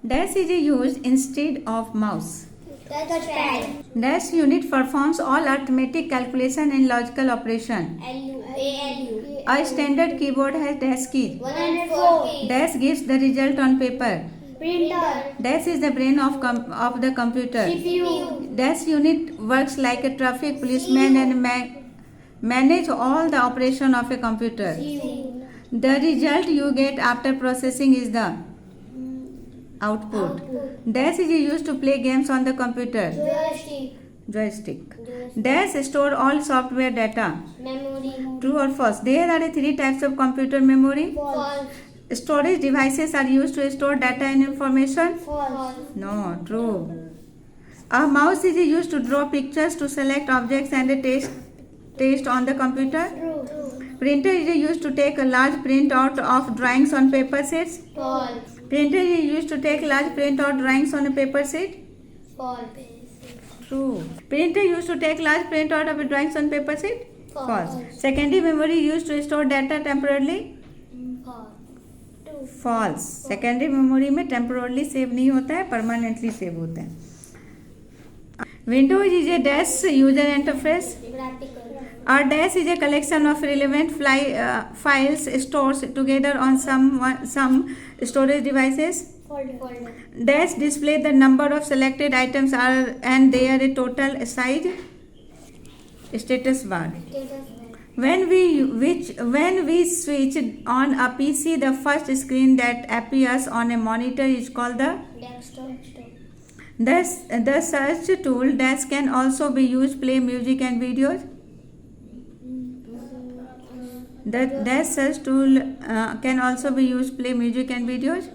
Dash is used instead of mouse. Touchpad. Dash unit performs all arithmetic calculation and logical operation. ALU. A standard keyboard has dash key. 104. Dash gives the result on paper. Printer. Dash is the brain of the computer. CPU. Dash unit works like a traffic policeman and manage all the operation of a computer. The result you get after processing is the output. Dash is used to play games on the computer. Joystick. Dash store all software data. Memory. True or false? There are three types of computer memory. False. Storage devices are used to store data and information. False. No, true. A mouse is used to draw pictures, to select objects and taste on the computer. True. Printer is used to take a large print out of drawings on paper sheets. False. Printer is used to take large print out drawings on a paper sheet. False. True. Printer used to take large print out of drawings on paper sheet. False. Secondary memory used to store data temporarily. False. False. Secondary memory में temporarily save नहीं होता है, permanently save होता है. Windows is a dash user interface. A dash is a collection of relevant files stored together on some storage devices. Dash display the number of selected items and their total size. Status bar. When we switch on a PC, the first screen that appears on a monitor is called the desktop. The search tool Dash can also be used to play music and videos. The Dash search tool can also be used to play music and videos.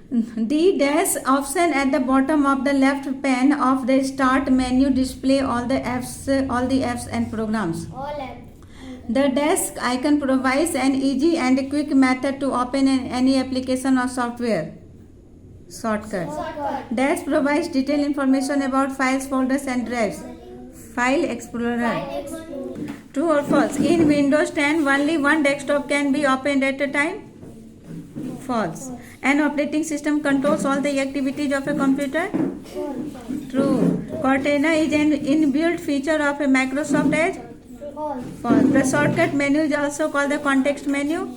The dash option at the bottom of the left pane of the start menu display all the apps and programs. The dash icon provides an easy and quick method to open any application or software. Shortcut. Dash provides detailed information about files, folders and drives. File Explorer. True or false? In Windows 10, only one desktop can be opened at a time. False. An operating system controls all the activities of a computer. True. Cortana is an inbuilt feature of a Microsoft Edge. False. The shortcut menu is also called the context menu.